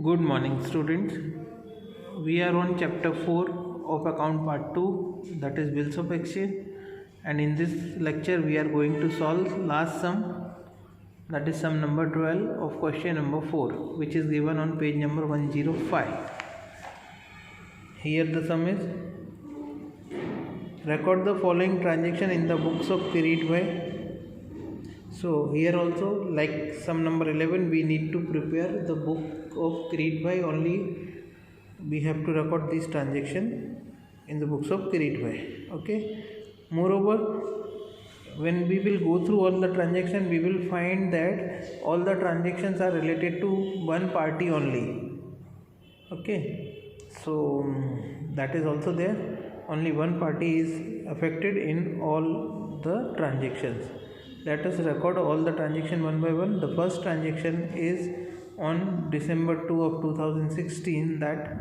Good morning, students. We are on chapter 4 of account part 2, that is bills of exchange, and in this lecture we are going to solve last sum, that is sum number 12 of question number 4, which is given on page number 105. Here the sum is: record the following transaction in the books of Kiritbhai. So here also, like sum number 11, we need to prepare the book of Kiritbhai. Only we have to record this transaction in the books of Kiritbhai. Okay. Moreover, when we will go through all the transactions, we will find that all the transactions are related to one party only. Okay. So that is also there. Only one party is affected in all the transactions. Let us record all the transactions one by one. The first transaction is on December 2 of 2016, that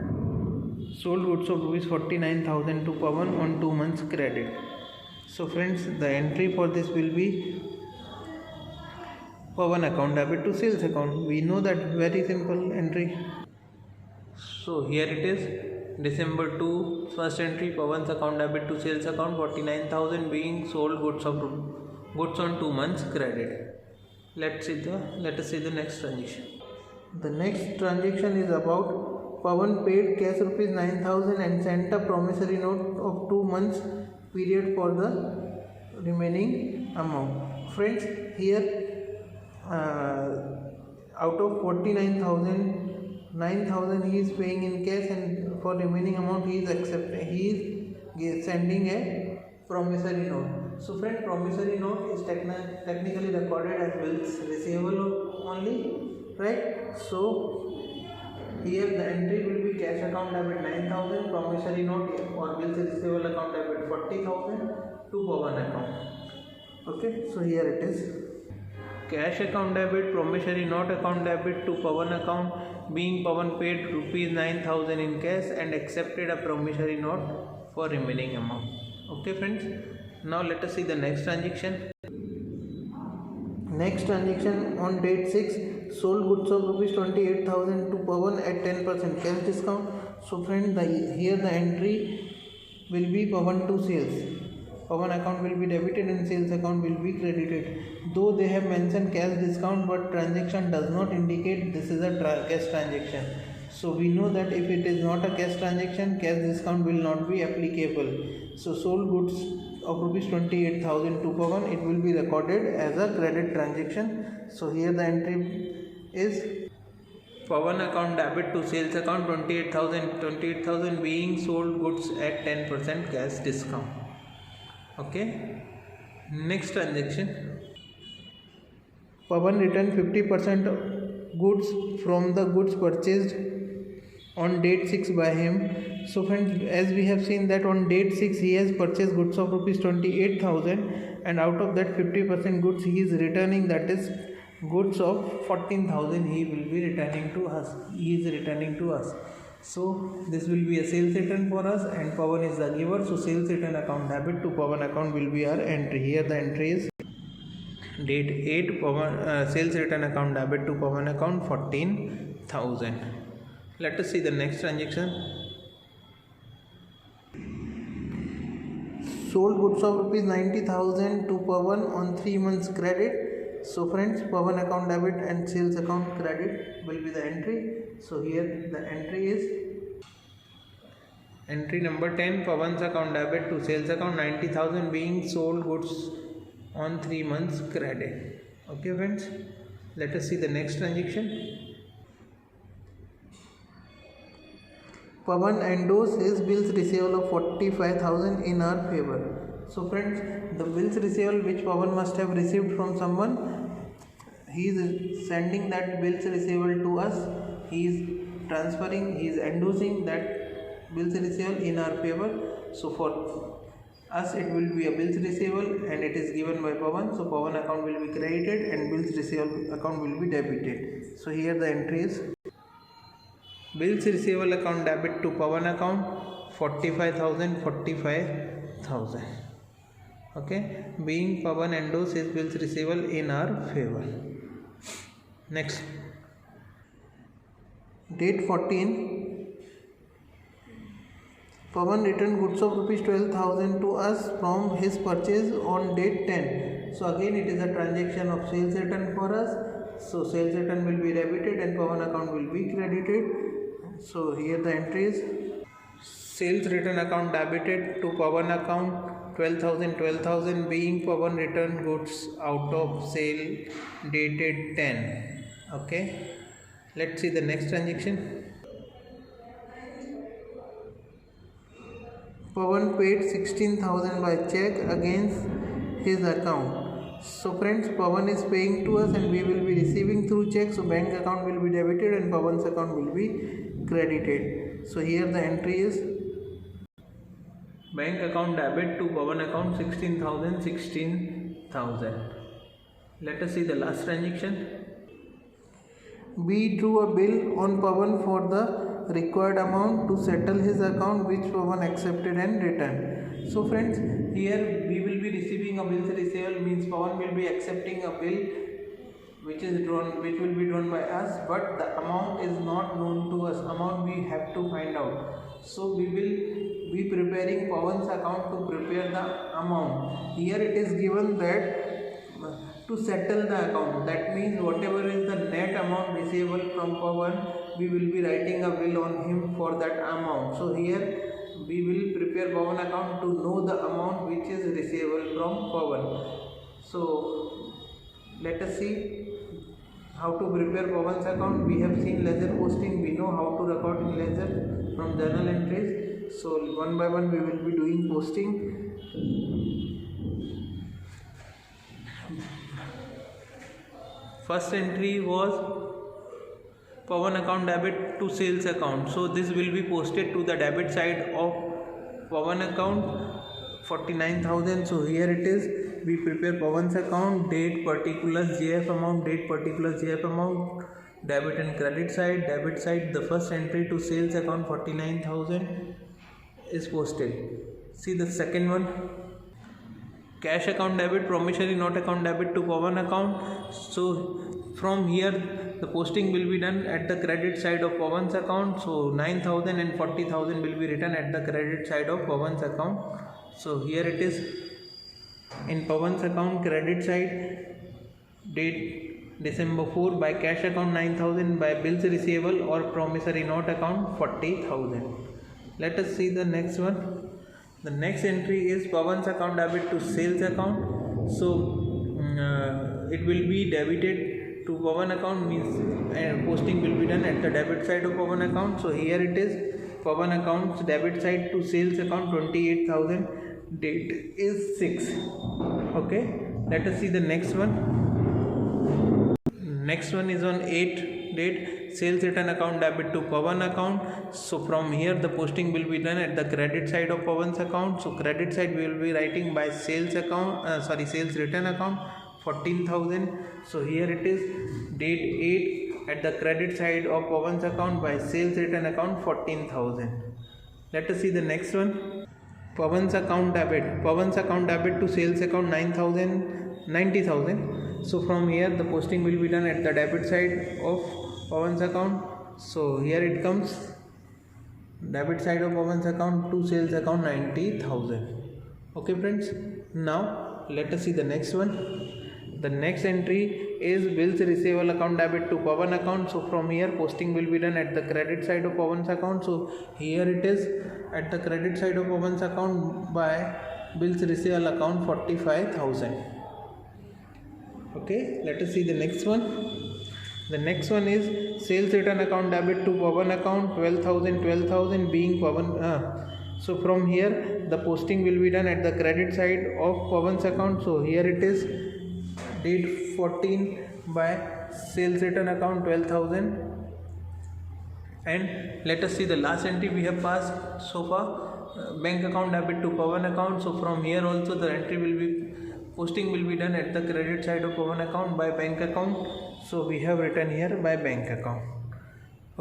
sold goods of rupees 49,000 to Pawan on 2 months credit. So friends, the entry for this will be Pawan account debit to sales account. We know that, very simple entry. So here it is, December 2, first entry, Pawan's account debit to sales account, 49,000 being sold goods on 2 months credit. Let us see the next transaction. The next transaction is about Pawan paid cash rupees 9,000 and sent a promissory note of 2 months period for the remaining amount. Friends, here out of 49,000, 9,000 he is paying in cash, and for remaining amount he is sending a promissory note. So friend, promissory note is technically recorded as bills receivable only, right? So here the entry will be cash account debit 9,000, promissory note or bills receivable account debit 40,000 to Pawan account. Okay, so here it is. Cash account debit, promissory note account debit to Pawan account, being Pawan paid rupees 9,000 in cash and accepted a promissory note for remaining amount. Okay friends, now let us see the next transaction. Next transaction on date 6, sold goods of rupees 28,000 to Pawan at 10% cash discount. So friend, here the entry will be Pawan to sales. Pawan account will be debited and sales account will be credited. Though they have mentioned cash discount, but transaction does not indicate this is a cash transaction. So we know that if it is not a cash transaction, cash discount will not be applicable. So sold goods of rupees 28,000 to Pawan, it will be recorded as a credit transaction. So here the entry is Pawan account debit to sales account 28,000 being sold goods at 10% cash discount. Okay. Next transaction. Pawan returned 50% goods from the goods purchased on date 6 by him. So friends, as we have seen that on date 6 he has purchased goods of rupees 28,000, and out of that 50% goods he is returning, that is goods of 14,000 he will be returning to us. So this will be a sales return for us, and Pawan is the giver. So sales return account debit to Pawan account will be our entry. Here the entry is date 8, Pawan sales return account debit to Pawan account 14,000. Let us see the next transaction. Sold goods of rupees 90,000 to Pawan on 3 months credit. So friends, Pawan account debit and sales account credit will be the entry. So here the entry is entry number 10, Pawan's account debit to sales account 90,000 being sold goods on 3 months credit. Okay friends, let us see the next transaction. Pawan endorsed his bills receivable of 45,000 in our favor. So friends, the bills receivable which Pawan must have received from someone, he is sending that bills receivable to us. He is transferring, he is endorsing that bills receivable in our favor. So for us it will be a bills receivable and it is given by Pawan. So Pawan account will be credited and bills receivable account will be debited. So here the entry is bills receivable account debit to Pawan account 45,000. Okay, being Pawan endorsed his bills receivable in our favor. Next, Date 14, Pawan returned goods of rupees 12,000 to us from his purchase on date 10. So again it is a transaction of sales return for us. So sales return will be debited and Pawan account will be credited. So here the entry is sales return account debited to Pawan account 12,000 being Pawan returned goods out of sale dated 10. Okay, let's see the next transaction. Pawan paid 16,000 by check against his account. So friends, Pawan is paying to us and we will be receiving through check. So bank account will be debited and Pawan's account will be credited. So here the entry is bank account debit to Pawan account 16,000. Let us see the last transaction. We drew a bill on Pawan for the required amount to settle his account, which Pawan accepted and returned. So friends, here we will be receiving a bill receivable, means Pawan will be accepting a bill which will be drawn by us, but the amount is not known to us. Amount we have to find out. So we will be preparing Pawan's account to prepare the amount. Here it is given that to settle the account, that means whatever is the net amount receivable from Pawan, we will be writing a bill on him for that amount. So here we will prepare Pawan account to know the amount which is receivable from Pawan. So let us see how to prepare Pawan's account. We have seen ledger posting, we know how to record in ledger from journal entries. So one by one we will be doing posting. First entry was Pawan account debit to sales account. So this will be posted to the debit side of Pawan account 49,000. So here it is. We prepare Pawan's account, date, particulars, JF amount, date, particulars, JF amount, debit and credit side. Debit side, the first entry to sales account 49,000 is posted. See the second one. Cash account debit, promissory note account debit to Pawan account. So from here the posting will be done at the credit side of Pawan's account. So 9,000 and 40,000 will be written at the credit side of Pawan's account. So here it is in Pawan's account credit side, date December 4, by cash account 9,000, by bills receivable or promissory note account 40,000. Let us see the next one. The next entry is Pawan's account debit to sales account. So it will be debited to Pawan account, means posting will be done at the debit side of Pawan account. So here it is Pawan account's debit side to sales account 28,000, date is 6. Okay, let us see the next one. Next one is on 8 date, sales return account debit to Pawan account. So from here the posting will be done at the credit side of Pawan's account. So credit side we will be writing by sales account, sales return account 14,000. So here it is date 8 at the credit side of Pawan's account by sales return account 14,000. Let us see the next one. Pawan's account debit to sales account 90,000. So from here the posting will be done at the debit side of Pawan's account. So here it comes, debit side of Pawan's account to sales account 90,000. Okay friends, now let us see the next one. The next entry is bills receivable account debit to Pawan account. So from here posting will be done at the credit side of Pawan's account. So here it is at the credit side of Pawan's account by bills receivable account 45,000. Okay, let us see the next one. The next one is sales return account debit to Pawan account 12,000 being Pawan. So from here the posting will be done at the credit side of Pawan's account. So here it is date 14 by sales return account 12,000. And let us see the last entry we have passed so far, bank account debit to Pawan account. So from here also the entry will be, posting will be done at the credit side of Pawan account by bank account. So we have written here by bank account.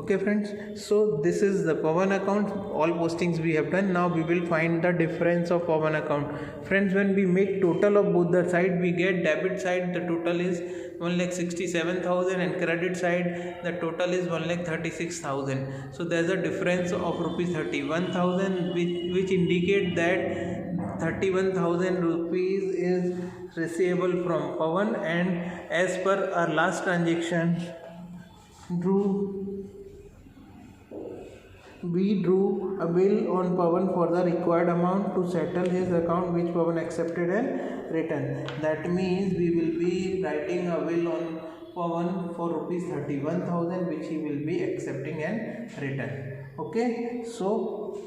Okay friends, so this is the Pawan account. All postings we have done. Now we will find the difference of Pawan account. Friends, when we make total of both the side, we get debit side the total is 1,67,000 and credit side the total is 1,36,000. So there is a difference of rupees 31,000 which indicate that 31,000 rupees is receivable from Pawan, and as per our last transaction we drew a bill on Pawan for the required amount to settle his account, which Pawan accepted and returned. That means we will be writing a bill on Pawan for rupees 31,000 which he will be accepting and return. Okay, so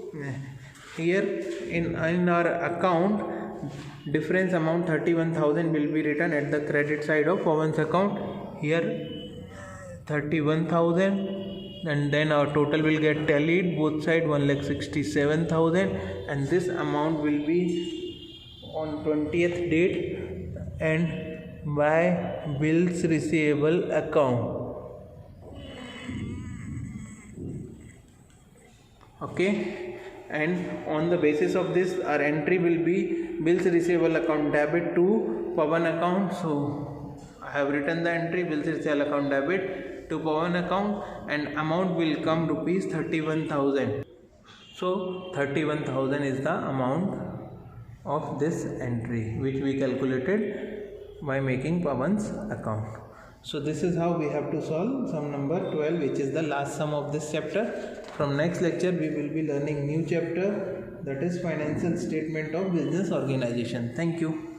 here in our account, difference amount 31,000 will be written at the credit side of Pawan's account. Here 31,000, and then our total will get tallied both side 1,67,000, and this amount will be on 20th date and by bills receivable account. Okay, and on the basis of this our entry will be bills receivable account debit to Pawan account. So I have written the entry bills receivable account debit to Pawan account, and amount will come rupees 31,000. So 31,000 is the amount of this entry which we calculated by making Pawan's account. So this is how we have to solve sum number 12, which is the last sum of this chapter. From next lecture we will be learning new chapter, that is financial statement of business organization. Thank you.